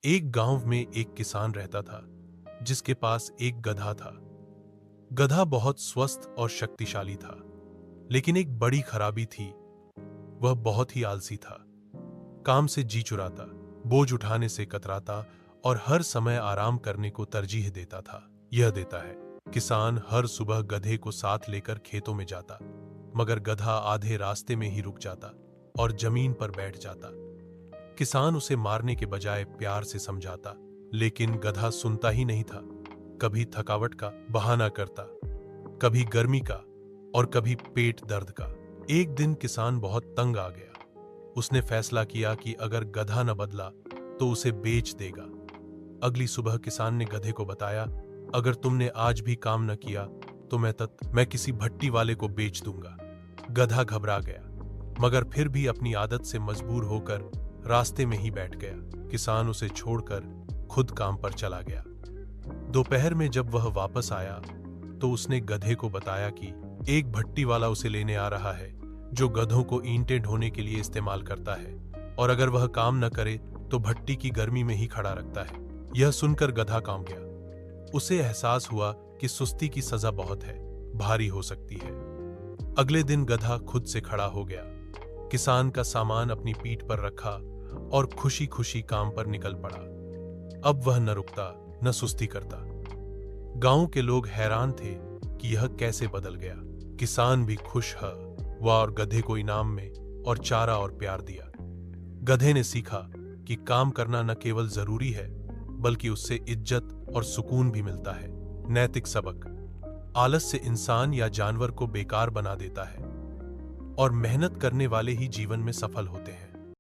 एक गांव में एक किसान रहता था जिसके पास एक गधा था। गधा बहुत स्वस्थ और शक्तिशाली था, लेकिन एक बड़ी खराबी थी। वह बहुत ही आलसी था। काम से जी चुराता, बोझ उठाने से कतराता और हर समय आराम करने को तरजीह देता था। यह देता है, किसान हर सुबह गधे को साथ लेकर खेतों में जाता, मगर गधा आधे रास्ते में ही रुक जाता और जमीन पर बैठ जाता। किसान उसे मारने के बजाय प्यार से समझाता, लेकिन गधा सुनता ही नहीं था। कभी थकावट का बहाना करता, कभी गर्मी का और कभी पेट दर्द का। एक दिन किसान बहुत तंग आ गया। उसने फैसला किया कि अगर गधा न बदला तो उसे बेच देगा। अगली सुबह किसान ने गधे को बताया, अगर तुमने आज भी काम न किया तो मैं किसी भट्टी वाले को बेच दूंगा। गधा घबरा गया, मगर फिर भी अपनी आदत से मजबूर होकर रास्ते में ही बैठ गया। किसान उसे छोड़कर खुद काम पर चला गया। दोपहर में जब वह वापस आया तो उसने गधे को बताया कि एक भट्टी वाला उसे लेने आ रहा है जो गधों को ईंटें ढोने के लिए इस्तेमाल करता है, और अगर वह काम न करे तो भट्टी की गर्मी में ही खड़ा रखता है। यह सुनकर गधा कांप गया। उसे एहसास हुआ कि सुस्ती की सजा बहुत है, भारी हो सकती है। अगले दिन गधा खुद से खड़ा हो गया, किसान का सामान अपनी पीठ पर रखा और खुशी खुशी काम पर निकल पड़ा। अब वह न रुकता न सुस्ती करता। गांव के लोग हैरान थे कि यह कैसे बदल गया। किसान भी खुश है। वह और गधे को इनाम में और चारा और प्यार दिया। गधे ने सीखा कि काम करना न केवल जरूरी है, बल्कि उससे इज्जत और सुकून भी मिलता है। नैतिक सबक: आलस्य इंसान या जानवर को बेकार बना देता है और मेहनत करने वाले ही जीवन में सफल होते हैं।